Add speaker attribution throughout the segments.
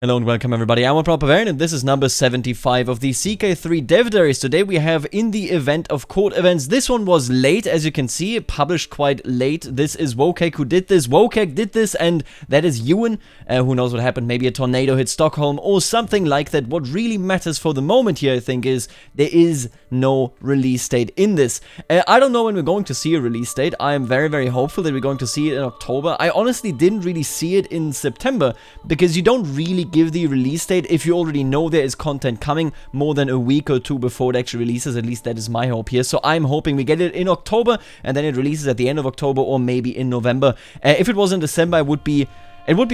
Speaker 1: Hello and welcome everybody, I'm Barbarian and this is number 75 of the CK3 Dev Diaries. Today we have in the event of court events. This one was late, as you can see, published quite late. This is Wokek who did this. Wokek did this, and that is Ewan. Who knows what happened, maybe a tornado hit Stockholm or something like that. What really matters for the moment here, I think, is there is no release date in this. I don't know when we're going to see a release date. I am very hopeful that we're going to see it in October. I honestly didn't really see it in September, because you don't really give the release date if you already know there is content coming more than a week or two before it actually releases. At least that is my hope here. So I'm hoping we get it in October and then it releases at the end of October or maybe in November. If it was in December, it would be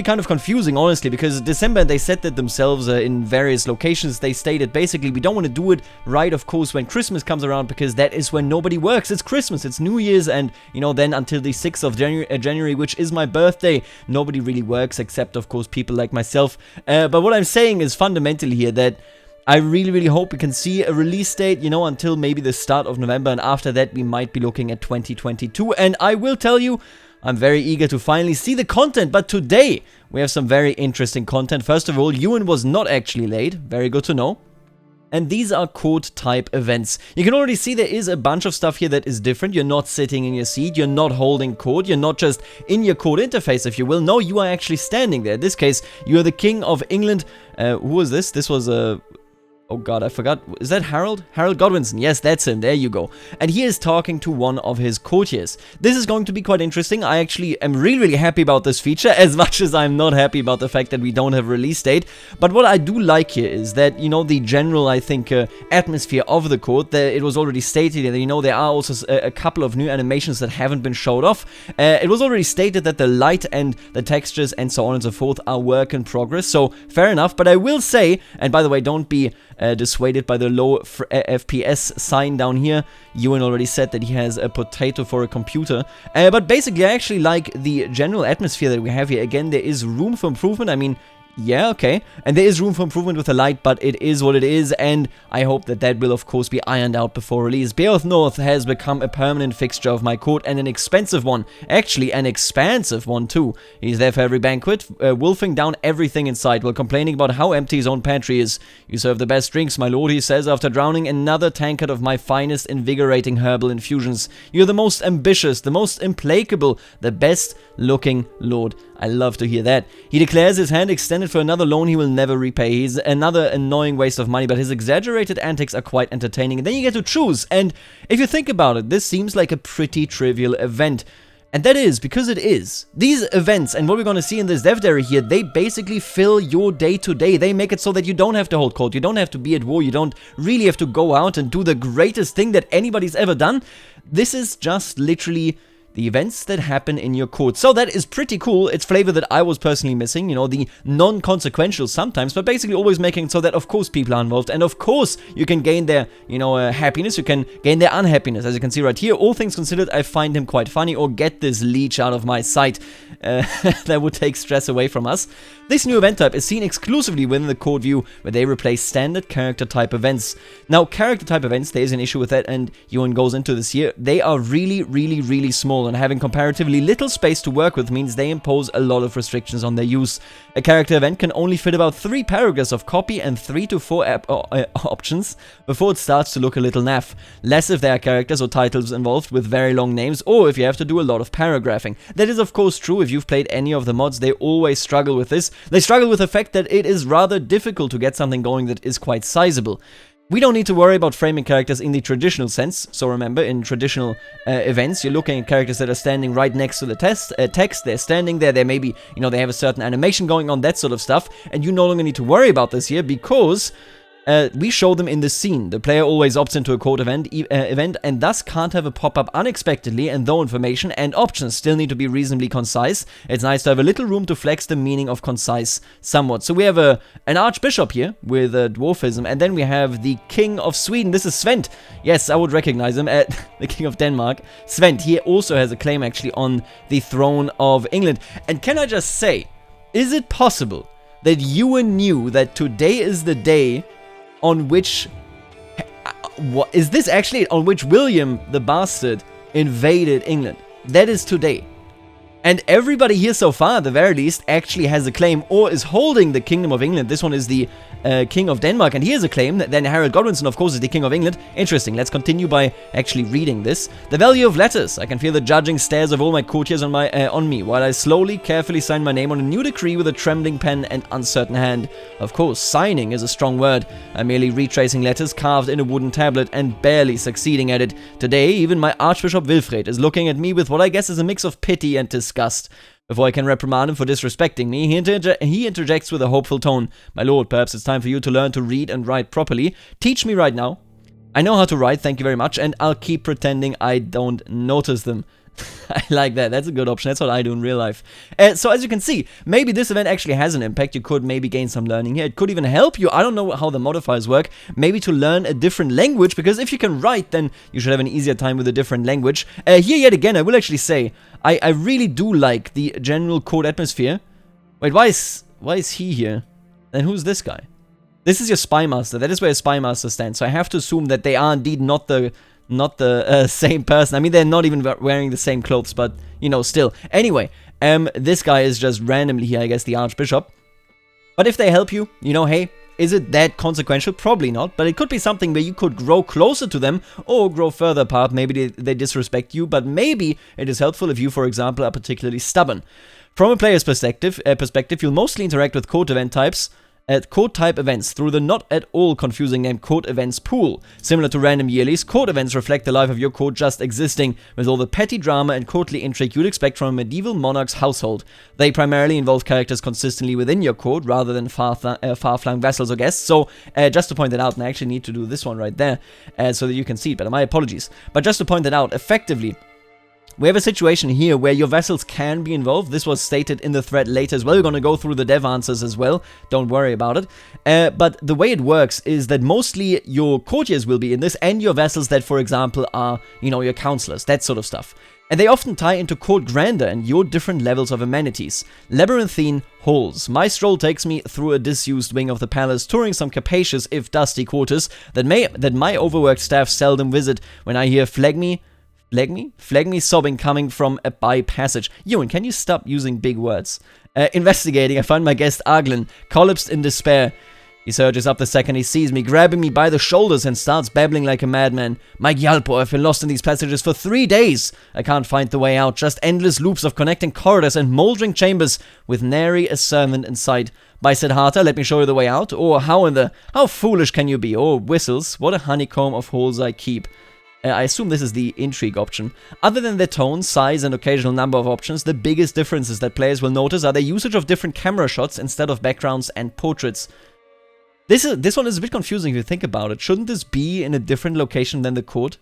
Speaker 1: kind of confusing, honestly, because December, they said that themselves in various locations. They stated basically we don't want to do it right, of course, when Christmas comes around, because that is when nobody works. It's Christmas, it's New Year's, and then until the 6th of January, which is my birthday, nobody really works except, of course, people like myself. But what I'm saying is fundamentally here that I really hope we can see a release date, until maybe the start of November, and after that we might be looking at 2022. And I will tell you, I'm very eager to finally see the content, but today we have some very interesting content. First of all, Ewan was not actually late, very good to know. And these are court type events. You can already see there is a bunch of stuff here that is different. You're not sitting in your seat, you're not holding court, you're not just in your court interface, if you will. No, you are actually standing there. In this case, you are the King of England. Who was this? This was oh god, I forgot. Is that Harold? Harold Godwinson. Yes, that's him. There you go. And he is talking to one of his courtiers. This is going to be quite interesting. I actually am really happy about this feature, as much as I'm not happy about the fact that we don't have a release date. But what I do like here is that, the general, I think, atmosphere of the court. It was already stated that, there are also a couple of new animations that haven't been showed off. It was already stated that the light and the textures and so on and so forth are work in progress. So, fair enough. But I will say, and by the way, don't be dissuaded by the low FPS sign down here. Ewan already said that he has a potato for a computer. But basically, I actually like the general atmosphere that we have here. Again, there is room for improvement. I mean, yeah, okay. And there is room for improvement with the light, but it is what it is, and I hope that that will, of course, be ironed out before release. Beowulf North has become a permanent fixture of my court, and an expensive one. Actually, an expansive one, too. He's there for every banquet, wolfing down everything in sight, while complaining about how empty his own pantry is. You serve the best drinks, my lord, he says, after drowning another tankard of my finest invigorating herbal infusions. You're the most ambitious, the most implacable, the best-looking lord. I love to hear that. He declares his hand extended for another loan he will never repay. He's another annoying waste of money, but his exaggerated antics are quite entertaining. And then you get to choose. And if you think about it, this seems like a pretty trivial event. And that is because it is. These events, and what we're going to see in this dev diary here, they basically fill your day-to-day. They make it so that you don't have to hold court, you don't have to be at war, you don't really have to go out and do the greatest thing that anybody's ever done. This is just literally the events that happen in your court. So that is pretty cool. It's flavor that I was personally missing, the non-consequential sometimes, but basically always making it so that, of course, people are involved, and of course, you can gain their, happiness, you can gain their unhappiness. As you can see right here, all things considered, I find him quite funny, or get this leech out of my sight. That would take stress away from us. This new event type is seen exclusively within the court view, where they replace standard character type events. Now, character type events, there is an issue with that, and Ewan goes into this here. They are really small, and having comparatively little space to work with means they impose a lot of restrictions on their use. A character event can only fit about 3 paragraphs of copy and 3 to 4 options before it starts to look a little naff. Less if there are characters or titles involved with very long names, or if you have to do a lot of paragraphing. That is, of course, true. If you've played any of the mods, they always struggle with this. They struggle with the fact that it is rather difficult to get something going that is quite sizable. We don't need to worry about framing characters in the traditional sense. So remember, in traditional events, you're looking at characters that are standing right next to the text. They're standing there. They maybe, they have a certain animation going on, that sort of stuff. And you no longer need to worry about this here, because we show them in the scene. The player always opts into a court event and thus can't have a pop-up unexpectedly, and though information and options still need to be reasonably concise, it's nice to have a little room to flex the meaning of concise somewhat. So we have an archbishop here with dwarfism, and then we have the King of Sweden. This is Svend. Yes, I would recognize him. The King of Denmark. Svend, he also has a claim actually on the throne of England. And can I just say, is it possible that Ewan knew that today is the day on which, what is this actually, on which William the Bastard invaded England? That is today. And everybody here so far, at the very least, actually has a claim or is holding the Kingdom of England. This one is the King of Denmark, and he has a claim. Then Harold Godwinson, of course, is the King of England. Interesting. Let's continue by actually reading this. The value of letters. I can feel the judging stares of all my courtiers on me, while I slowly, carefully sign my name on a new decree with a trembling pen and uncertain hand. Of course, signing is a strong word. I'm merely retracing letters carved in a wooden tablet and barely succeeding at it. Today, even my Archbishop Wilfred is looking at me with what I guess is a mix of pity and disgust. Before I can reprimand him for disrespecting me, he interjects with a hopeful tone. My lord, perhaps it's time for you to learn to read and write properly. Teach me right now. I know how to write, thank you very much, and I'll keep pretending I don't notice them. I like that. That's a good option. That's what I do in real life. So as you can see, maybe this event actually has an impact. You could maybe gain some learning here. It could even help you. I don't know how the modifiers work. Maybe to learn a different language, because if you can write, then you should have an easier time with a different language. Here yet again, I will actually say, I really do like the general court atmosphere. Wait, why is he here? Then who's this guy? This is your spy master. That is where a spy master stands. So I have to assume that they are indeed not the same person. I mean, they're not even wearing the same clothes, but, you know, still. Anyway, this guy is just randomly here, I guess, the Archbishop. But if they help you, you know, hey, is it that consequential? Probably not, but it could be something where you could grow closer to them or grow further apart. Maybe they disrespect you, but maybe it is helpful if you, for example, are particularly stubborn. From a player's perspective, you'll mostly interact with court event types, at court-type events through the not at all confusing name Court Events pool. Similar to random yearlies, court events reflect the life of your court just existing, with all the petty drama and courtly intrigue you'd expect from a medieval monarch's household. They primarily involve characters consistently within your court, rather than far-flung vassals or guests. So, just to point that out, and I actually need to do this one right there, so that you can see it better. My apologies. But just to point that out, effectively, we have a situation here where your vassals can be involved. This was stated in the thread later as well. We're going to go through the dev answers as well. Don't worry about it. But the way it works is that mostly your courtiers will be in this, and your vassals that, for example, are, you know, your counselors, that sort of stuff. And they often tie into court grandeur and your different levels of amenities. Labyrinthine halls. My stroll takes me through a disused wing of the palace, touring some capacious, if dusty, quarters that my overworked staff seldom visit. When I hear Flag me sobbing coming from a by passage. Ewan, can you stop using big words? Investigating, I find my guest Arglin, collapsed in despair. He surges up the second he sees me, grabbing me by the shoulders and starts babbling like a madman. My Gyalpo, I've been lost in these passages for 3 days. I can't find the way out, just endless loops of connecting corridors and mouldering chambers with nary a servant in sight. By Siddhartha, let me show you the way out. Or how foolish can you be? Or whistles, what a honeycomb of holes I keep. I assume this is the intrigue option. Other than their tone, size, and occasional number of options, the biggest differences that players will notice are their usage of different camera shots instead of backgrounds and portraits. This one is a bit confusing if you think about it. Shouldn't this be in a different location than the court?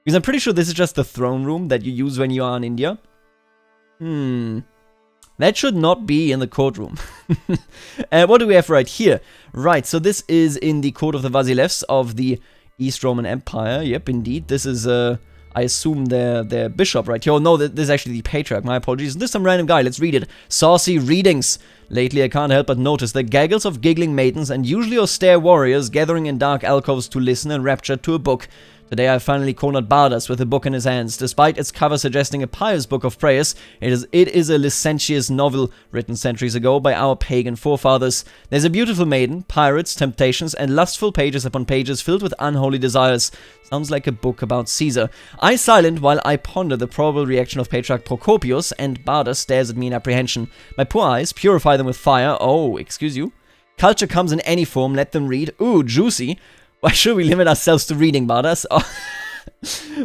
Speaker 1: Because I'm pretty sure this is just the throne room that you use when you are in India. That should not be in the courtroom. What do we have right here? Right, so this is in the court of the Vasilevs of the East Roman Empire. Yep, indeed. This is, I assume, their bishop right here. Oh, no, this is actually the patriarch. My apologies. This is some random guy. Let's read it. Saucy readings. Lately, I can't help but notice the gaggles of giggling maidens and usually austere warriors gathering in dark alcoves to listen enraptured to a book. Today I finally cornered Bardas with a book in his hands. Despite its cover suggesting a pious book of prayers, it is a licentious novel written centuries ago by our pagan forefathers. There's a beautiful maiden, pirates, temptations, and lustful pages upon pages filled with unholy desires. Sounds like a book about Caesar. I silent while I ponder the probable reaction of Patriarch Procopius, and Bardas stares at me in apprehension. My poor eyes purify them with fire. Oh, excuse you. Culture comes in any form, let them read. Ooh, juicy. Why should we limit ourselves to reading, Bardas? Oh.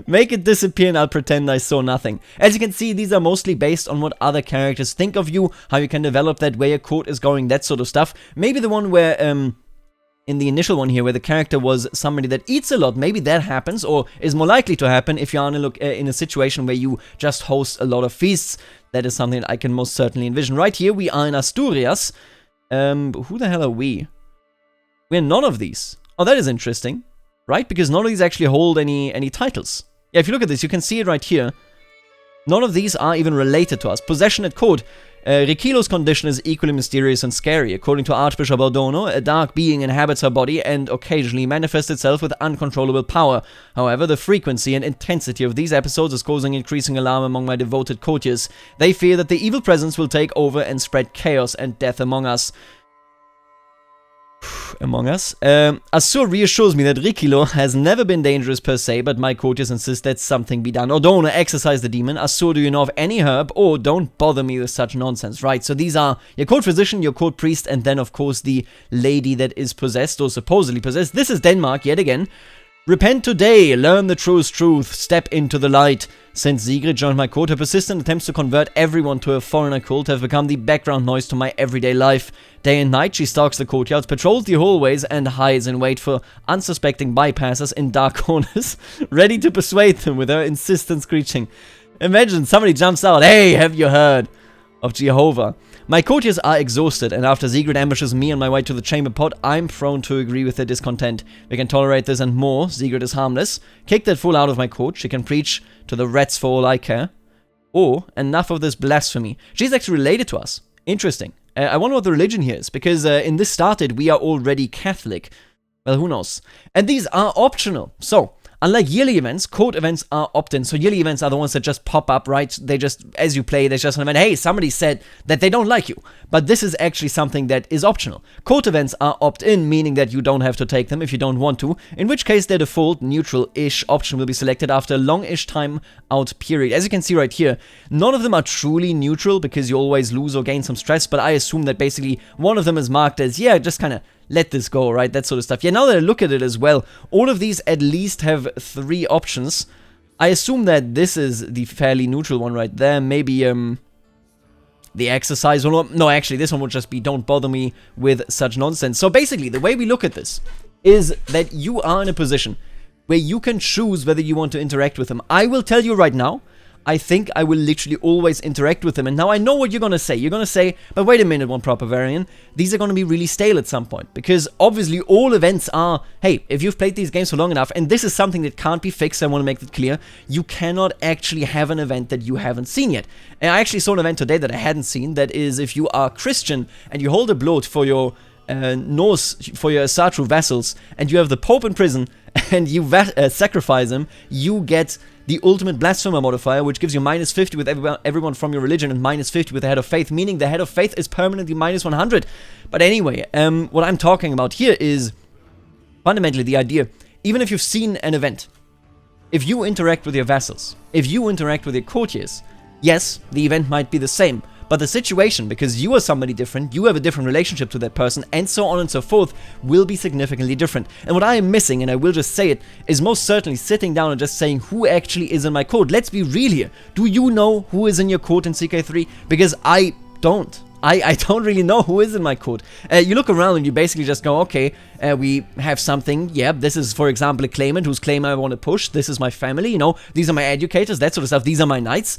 Speaker 1: Make it disappear and I'll pretend I saw nothing. As you can see, these are mostly based on what other characters think of you, how you can develop that, where your court is going, that sort of stuff. Maybe the one where, in the initial one here, where the character was somebody that eats a lot, maybe that happens, or is more likely to happen if you're in a situation where you just host a lot of feasts. That is something that I can most certainly envision. Right here, we are in Asturias. Who the hell are we? We're none of these. Oh, that is interesting, right? Because none of these actually hold any titles. Yeah, if you look at this, you can see it right here. None of these are even related to us. Possession at court. Rikilo's condition is equally mysterious and scary. According to Archbishop Ordono, a dark being inhabits her body and occasionally manifests itself with uncontrollable power. However, the frequency and intensity of these episodes is causing increasing alarm among my devoted courtiers. They fear that the evil presence will take over and spread chaos and death among us. Assur reassures me that Rikilo has never been dangerous per se, but my courtiers insist that something be done. Ordono, exorcise the demon. Assur, do you know of any herb? Or don't bother me with such nonsense. Right, so these are your court physician, your court priest, and then of course the lady that is possessed or supposedly possessed. This is Denmark yet again. Repent today, learn the truest truth, step into the light. Since Sigrid joined my court, her persistent attempts to convert everyone to a foreigner cult have become the background noise to my everyday life. Day and night, she stalks the courtyards, patrols the hallways, and hides in wait for unsuspecting bypassers in dark corners, ready to persuade them with her insistent screeching. Imagine somebody jumps out, "Hey, have you heard of Jehovah?" My courtiers are exhausted, and after Sigrid ambushes me on my way to the chamber pot, I'm prone to agree with their discontent. We can tolerate this and more. Sigrid is harmless. Kick that fool out of my court. She can preach to the rats for all I care. Or, enough of this blasphemy. She's actually related to us. Interesting. I wonder what the religion here is, because in this started, we are already Catholic. Well, who knows? And these are optional. So, unlike yearly events, court events are opt-in. So yearly events are the ones that just pop up, right? They just, as you play, there's just an event. Hey, somebody said that they don't like you. But this is actually something that is optional. Court events are opt-in, meaning that you don't have to take them if you don't want to. In which case, their default neutral-ish option will be selected after a long-ish time-out period. As you can see right here, none of them are truly neutral because you always lose or gain some stress. But I assume that basically one of them is marked as, yeah, just kind of let this go, right? That sort of stuff. Yeah, now that I look at it as well, all of these at least have 3 options. I assume that this is the fairly neutral one right there. Maybe, the exercise one. No, actually, this one would just be don't bother me with such nonsense. So basically, the way we look at this is that you are in a position where you can choose whether you want to interact with them. I will tell you right now, I think I will literally always interact with them. And now I know what you're going to say. You're going to say, but wait a minute, one proper variant. These are going to be really stale at some point. Because obviously all events are, hey, if you've played these games for long enough, and this is something that can't be fixed, I want to make it clear, you cannot actually have an event that you haven't seen yet. And I actually saw an event today that I hadn't seen. That is, if you are Christian and you hold a bloat for your Norse, for your Asatru vassals, and you have the Pope in prison, and you sacrifice him, you get the ultimate blasphemer modifier, which gives you -50 with everyone from your religion and -50 with the head of faith, meaning the head of faith is permanently -100. But anyway, what I'm talking about here is fundamentally the idea, even if you've seen an event, if you interact with your vassals, if you interact with your courtiers, yes, the event might be the same, but the situation, because you are somebody different, you have a different relationship to that person, and so on and so forth, will be significantly different. And what I am missing, and I will just say it, is most certainly sitting down and just saying who actually is in my court. Let's be real here. Do you know who is in your court in CK3? Because I don't. I don't really know who is in my court. You look around and you basically just go, okay, we have something, yeah, this is, for example, a claimant whose claim I want to push. This is my family, you know, these are my educators, that sort of stuff. These are my knights.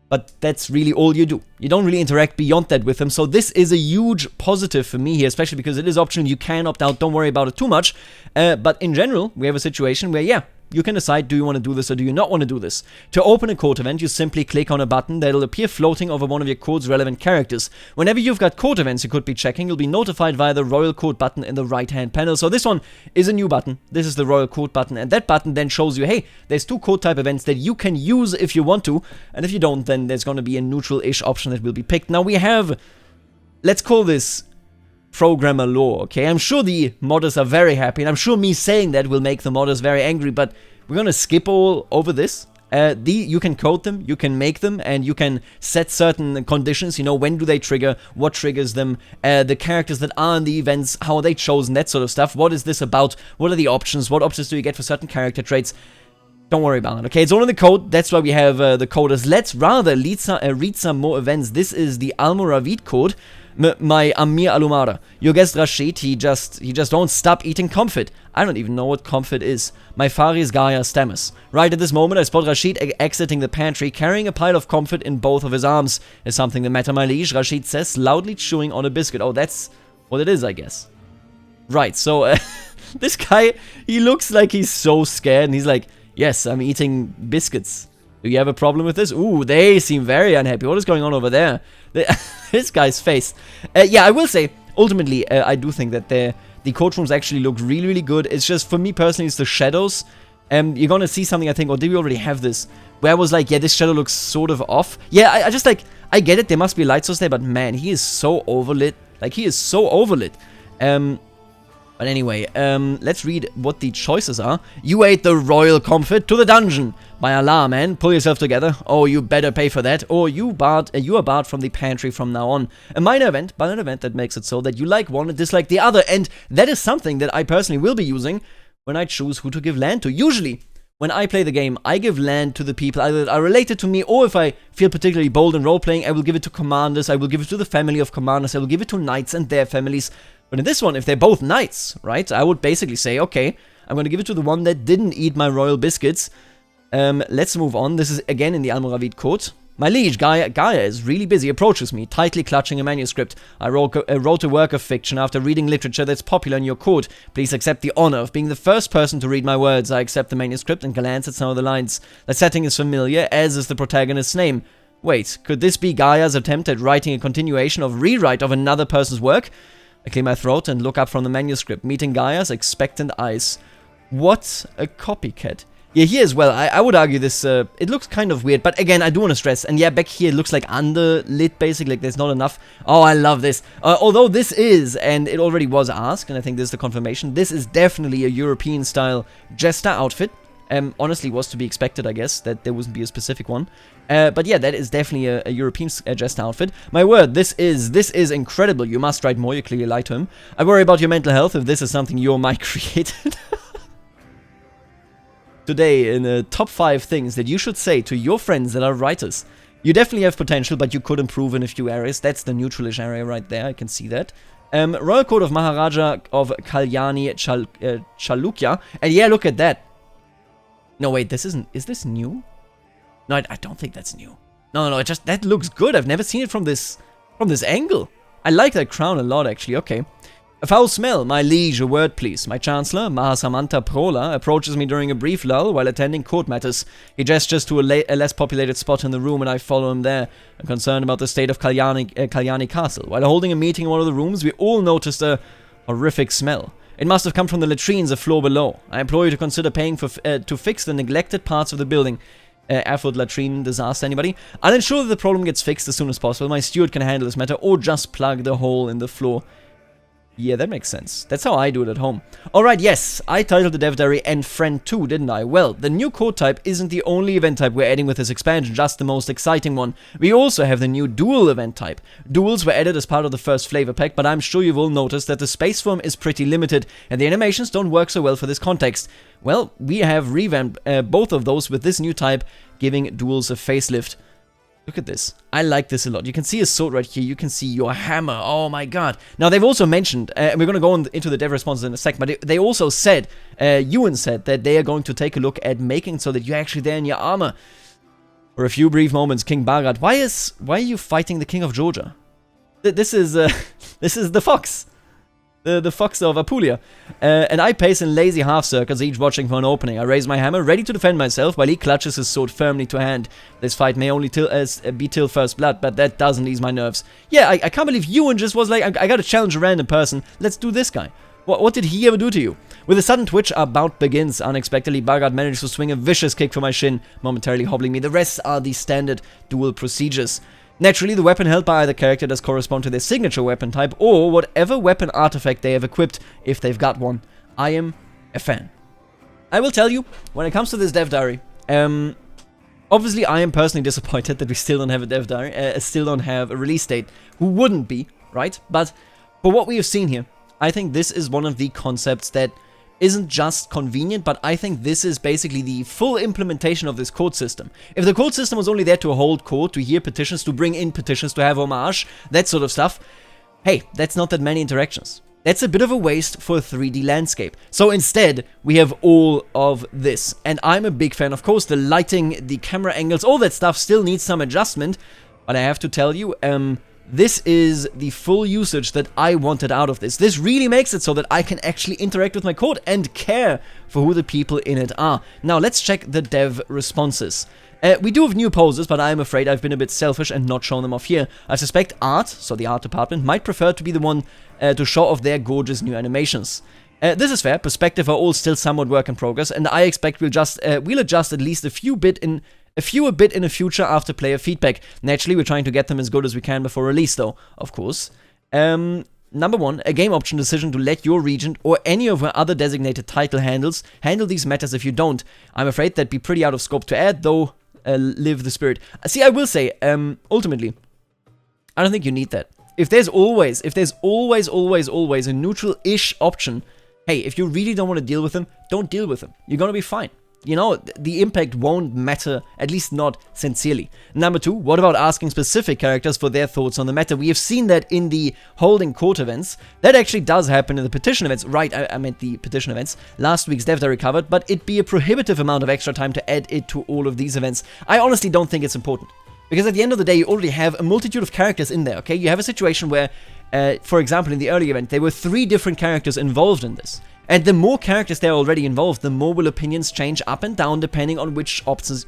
Speaker 1: But that's really all you do. You don't really interact beyond that with them. So this is a huge positive for me here, especially because it is optional. You can opt out. Don't worry about it too much. But in general, we have a situation where, yeah, you can decide, do you want to do this or do you not want to do this? To open a court event, you simply click on a button that'll appear floating over one of your court's relevant characters. Whenever you've got court events you could be checking, you'll be notified via the Royal Court button in the right-hand panel. So this one is a new button. This is the Royal Court button, and that button then shows you, hey, there's 2 court type events that you can use if you want to, and if you don't, then there's going to be a neutral-ish option that will be picked. Now we have, let's call this programmer lore, okay? I'm sure the modders are very happy, and I'm sure me saying that will make the modders very angry, but we're gonna skip all over this. You can code them, you can make them, and you can set certain conditions, you know, when do they trigger, what triggers them, the characters that are in the events, how are they chosen, that sort of stuff. What is this about? What are the options? What options do you get for certain character traits? Don't worry about it, okay? It's all in the code. That's why we have the coders. Let's rather read some more events. This is the Almoravid code. My Amir Alumara. Your guest Rashid, he just don't stop eating comfort. I don't even know what comfort is. My Faris Gaia stammers. Right at this moment, I spot Rashid exiting the pantry, carrying a pile of comfort in both of his arms. Is something the matter, my liege? Rashid says, loudly chewing on a biscuit. Oh, that's what it is, I guess. Right, so, this guy, he looks like he's so scared, and he's like, yes, I'm eating biscuits. Do you have a problem with this? Ooh, they seem very unhappy. What is going on over there? This guy's face. Yeah, I will say, ultimately, I do think that the courtrooms actually look really, really good. It's just, for me personally, it's the shadows. You're gonna see something, I think, or did we already have this? Where I was like, yeah, this shadow looks sort of off. Yeah, I just like, I get it, there must be light source there, but man, he is so overlit. Like, he is so overlit. But anyway, let's read what the choices are. You ate the royal comfort, to the dungeon. By Allah, man, pull yourself together. Oh, you better pay for that. Or you are barred from the pantry from now on. A minor event, but an event that makes it so that you like one and dislike the other. And that is something that I personally will be using when I choose who to give land to. Usually, when I play the game, I give land to the people either that are related to me, or if I feel particularly bold in role-playing, I will give it to commanders, I will give it to the family of commanders, I will give it to knights and their families. But in this one, if they're both knights, right, I would basically say, okay, I'm going to give it to the one that didn't eat my royal biscuits. Let's move on. This is again in the Almoravid court. My liege, Gaia is really busy, approaches me, tightly clutching a manuscript. I wrote a work of fiction after reading literature that's popular in your court. Please accept the honor of being the first person to read my words. I accept the manuscript and glance at some of the lines. The setting is familiar, as is the protagonist's name. Wait, could this be Gaia's attempt at writing a continuation of rewrite of another person's work? I clear my throat and look up from the manuscript, meeting Gaia's expectant eyes. What a copycat. Yeah, here as well, I would argue this, it looks kind of weird, but again, I do want to stress, and yeah, back here it looks like underlit, basically, like there's not enough. Oh, I love this. Although this is, and it already was asked, and I think this is the confirmation, this is definitely a European-style jester outfit. Honestly, was to be expected, I guess, that there wouldn't be a specific one. But yeah, that is definitely a European jester outfit. My word, this is incredible. You must write more, you clearly lied to him. I worry about your mental health if this is something you or Mike created. Today, in the top 5 things that you should say to your friends that are writers. You definitely have potential, but you could improve in a few areas. That's the neutralish area right there, I can see that. Royal Court of Maharaja of Kalyani Chalukya. And yeah, look at that. No, wait, this isn't... Is this new? No, I don't think that's new. No, it just... That looks good. I've never seen it from this angle. I like that crown a lot, actually. Okay. A foul smell. My liege, a word, please. My chancellor, Mahasamanta Prola, approaches me during a brief lull while attending court matters. He gestures to a less populated spot in the room, and I follow him there. I'm concerned about the state of Kalyani Castle. While holding a meeting in one of the rooms, we all noticed a horrific smell. It must have come from the latrines a floor below. I implore you to consider paying to fix the neglected parts of the building. Erfurt latrine disaster, anybody? I'll ensure that the problem gets fixed as soon as possible. My steward can handle this matter, or just plug the hole in the floor. Yeah, that makes sense. That's how I do it at home. Alright, yes, I titled the dev diary and friend 2, didn't I? Well, the new court type isn't the only event type we're adding with this expansion, just the most exciting one. We also have the new duel event type. Duels were added as part of the first flavor pack, but I'm sure you've all noticed that the space form is pretty limited, and the animations don't work so well for this context. Well, we have revamped both of those with this new type, giving duels a facelift. Look at this. I like this a lot. You can see a sword right here. You can see your hammer. Oh my god. Now, they've also mentioned, and we're going to go into the dev responses in a sec, but they also said, Ewan said that they are going to take a look at making so that you're actually there in your armor. For a few brief moments, King Bagrat, why are you fighting the King of Georgia? This is the fox. The fox of Apulia. And I pace in lazy half circles, each watching for an opening. I raise my hammer, ready to defend myself, while he clutches his sword firmly to hand. This fight may only be till first blood, but that doesn't ease my nerves. Yeah, I can't believe Ewan just was like, I gotta challenge a random person. Let's do this guy. What did he ever do to you? With a sudden twitch, our bout begins. Unexpectedly, Bagrat manages to swing a vicious kick for my shin, momentarily hobbling me. The rest are the standard duel procedures. Naturally, the weapon held by either character does correspond to their signature weapon type, or whatever weapon artifact they have equipped, if they've got one. I am a fan. I will tell you, when it comes to this dev diary, obviously I am personally disappointed that we still don't have a dev diary, still don't have a release date. Who wouldn't be, right? But for what we have seen here, I think this is one of the concepts that isn't just convenient, but I think this is basically the full implementation of this court system. If the court system was only there to hold court, to hear petitions, to bring in petitions, to have homage, that sort of stuff, hey, that's not that many interactions. That's a bit of a waste for a 3D landscape. So instead, we have all of this. And I'm a big fan. Of course, the lighting, the camera angles, all that stuff still needs some adjustment. But I have to tell you, this is the full usage that I wanted out of this. This really makes it so that I can actually interact with my court and care for who the people in it are. Now, let's check the dev responses. We do have new poses, but I'm afraid I've been a bit selfish and not shown them off here. I suspect art, so the art department, might prefer to be the one to show off their gorgeous new animations. This is fair. Perspective are all still somewhat work in progress, and I expect we'll adjust at least a few bit in the future after player feedback. Naturally, we're trying to get them as good as we can before release, though, of course. Number 1, a game option decision to let your regent or any of our other designated title handle these matters. If you don't, I'm afraid that'd be pretty out of scope to add, though. Live the spirit. See, I will say, ultimately, I don't think you need that. If there's always a neutral-ish option, hey, if you really don't want to deal with them, don't deal with them. You're gonna be fine. You know, the impact won't matter, at least not sincerely. Number 2, what about asking specific characters for their thoughts on the matter? We have seen that in the holding court events. That actually does happen in the petition events. Right, I meant the petition events. Last week's dev diary covered, but it'd be a prohibitive amount of extra time to add it to all of these events. I honestly don't think it's important. Because at the end of the day, you already have a multitude of characters in there, okay? You have a situation where, for example, in the early event, there were 3 different characters involved in this. And the more characters there are already involved, the more will opinions change up and down depending on which options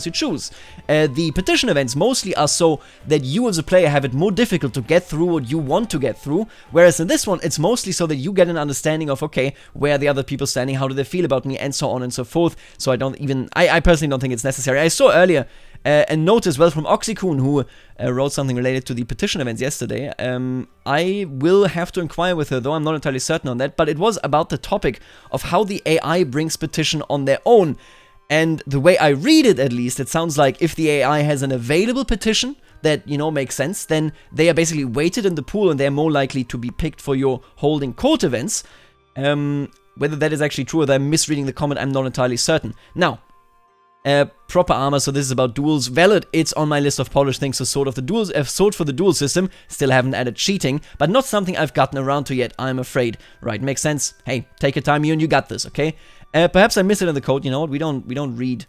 Speaker 1: you choose. The petition events mostly are so that you as a player have it more difficult to get through what you want to get through, whereas in this one, it's mostly so that you get an understanding of, okay, where are the other people standing, how do they feel about me, and so on and so forth. So I personally don't think it's necessary. I saw earlier a note as well from Oxykun, who wrote something related to the petition events yesterday. I will have to inquire with her, though I'm not entirely certain on that, but it was about the topic of how the AI brings petition on their own. And the way I read it, at least, it sounds like if the AI has an available petition that, you know, makes sense, then they are basically weighted in the pool and they're more likely to be picked for your holding court events. Whether that is actually true or that I'm misreading the comment, I'm not entirely certain. Now, proper armor, so this is about duels. Valid, it's on my list of polished things to sort for the duel system. Still haven't added cheating, but not something I've gotten around to yet, I'm afraid. Right, makes sense. Hey, take your time, you got this, okay? Perhaps I miss it in the code, you know what? We don't read.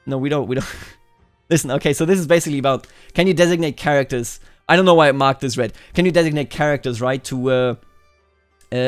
Speaker 1: No, we don't. Listen, okay, so this is basically about, can you designate characters? I don't know why I marked this red. Can you designate characters, right, to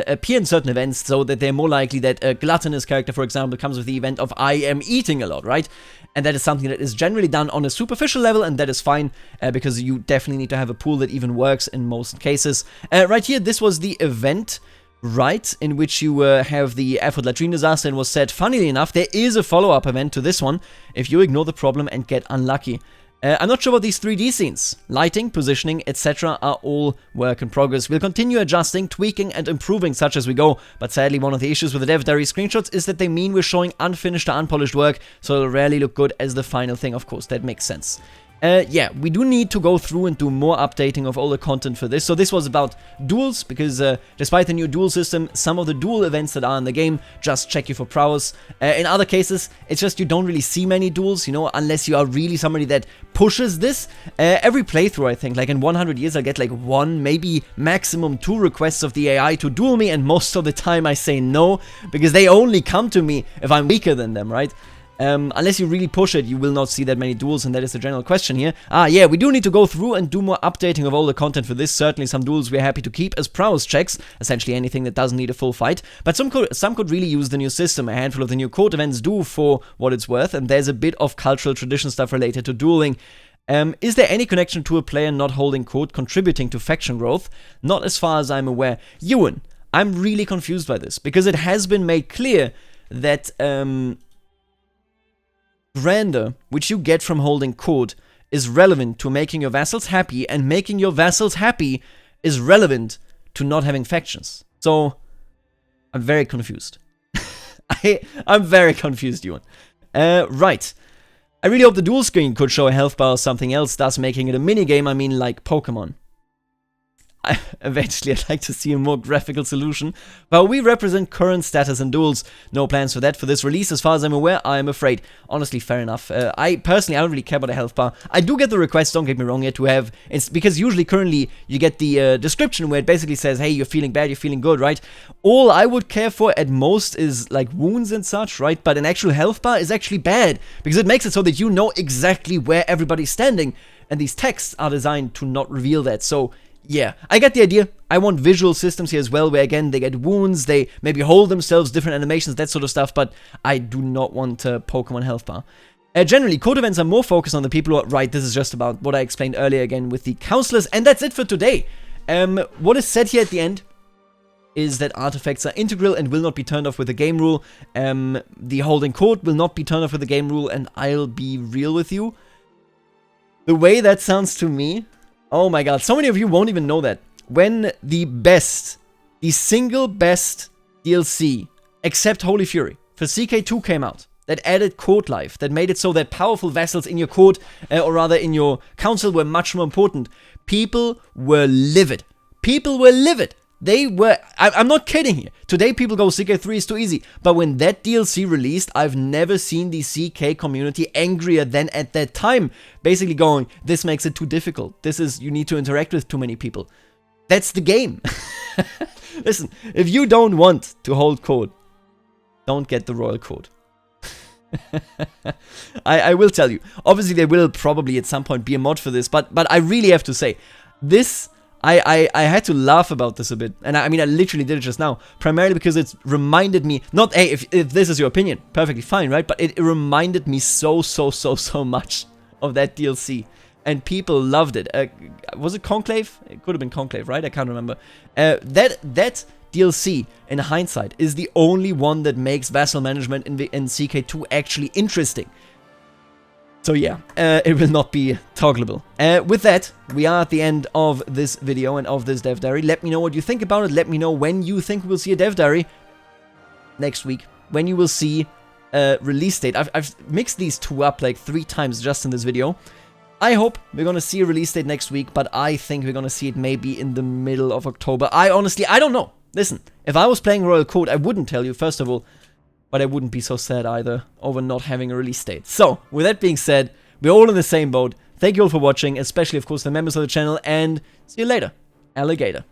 Speaker 1: appear in certain events so that they're more likely that a gluttonous character, for example, comes with the event of I am eating a lot, right? And that is something that is generally done on a superficial level, and that is fine, because you definitely need to have a pool that even works in most cases. Right here, this was the event, right, in which you have the Erfurt latrine disaster, and was said, funnily enough, there is a follow-up event to this one, if you ignore the problem and get unlucky. I'm not sure about these 3D scenes. Lighting, positioning, etc. are all work in progress. We'll continue adjusting, tweaking, and improving such as we go, but sadly one of the issues with the dev diary screenshots is that they mean we're showing unfinished or unpolished work, so it'll rarely look good as the final thing. Of course, that makes sense. Yeah, we do need to go through and do more updating of all the content for this. So this was about duels, because despite the new duel system, some of the duel events that are in the game just check you for prowess. In other cases, it's just you don't really see many duels, you know, unless you are really somebody that pushes this. Every playthrough, I think, like in 100 years, I get like 1, maybe maximum 2 requests of the AI to duel me, and most of the time I say no, because they only come to me if I'm weaker than them, right? Unless you really push it, you will not see that many duels, and that is the general question here. Yeah, we do need to go through and do more updating of all the content for this. Certainly some duels we're happy to keep as prowess checks, essentially anything that doesn't need a full fight, but some could really use the new system. A handful of the new court events do, for what it's worth, and there's a bit of cultural tradition stuff related to dueling. Is there any connection to a player not holding court contributing to faction growth? Not as far as I'm aware. Ewan, I'm really confused by this, because it has been made clear that, grandeur, which you get from holding court, is relevant to making your vassals happy, and making your vassals happy is relevant to not having factions. So, I'm very confused. I'm very confused, Ewan. Right. I really hope the dual screen could show a health bar or something else, thus making it a minigame. I mean, like Pokemon. Eventually, I'd like to see a more graphical solution, but we represent current status in duels. No plans for that for this release, as far as I'm aware, I'm afraid. Honestly, fair enough. I don't really care about a health bar. I do get the request, don't get me wrong, here, to have, it's because usually currently you get the description where it basically says, hey, you're feeling bad, you're feeling good, right? All I would care for at most is like wounds and such, right? But an actual health bar is actually bad, because it makes it so that you know exactly where everybody's standing, and these texts are designed to not reveal that. So yeah, I get the idea. I want visual systems here as well, where again, they get wounds, they maybe hold themselves, different animations, that sort of stuff, but I do not want a Pokemon health bar. Generally, court events are more focused on the people who are, right, this is just about what I explained earlier again with the counselors, and that's it for today. What is said here at the end is that artifacts are integral and will not be turned off with the game rule. The holding court will not be turned off with the game rule, and I'll be real with you. The way that sounds to me, oh my god, so many of you won't even know that. When the single best DLC, except Holy Fury, for CK2 came out, that added court life, that made it so that powerful vassals in your court, or rather in your council, were much more important. People were livid. People were livid. They were, I'm not kidding here. Today people go CK3 is too easy. But when that DLC released, I've never seen the CK community angrier than at that time. Basically going, this makes it too difficult. This is, you need to interact with too many people. That's the game. Listen, if you don't want to hold court, don't get the royal court. I will tell you. Obviously, there will probably at some point be a mod for this, but I really have to say, this, I had to laugh about this a bit, and I mean, I literally did it just now, primarily because it reminded me, not, hey, if this is your opinion, perfectly fine, right? But it reminded me so much of that DLC, and people loved it. Was it Conclave? It could have been Conclave, right? I can't remember. That DLC, in hindsight, is the only one that makes vassal management in CK2 actually interesting. So yeah, it will not be toggleable. With that, we are at the end of this video and of this dev diary. Let me know what you think about it. Let me know when you think we'll see a dev diary next week. When you will see a release date. I've mixed these two up like 3 times just in this video. I hope we're gonna see a release date next week, but I think we're gonna see it maybe in the middle of October. I don't know. Listen, if I was playing Royal Court, I wouldn't tell you, first of all, but I wouldn't be so sad either over not having a release date. So, with that being said, we're all in the same boat. Thank you all for watching, especially, of course, the members of the channel, and see you later, alligator.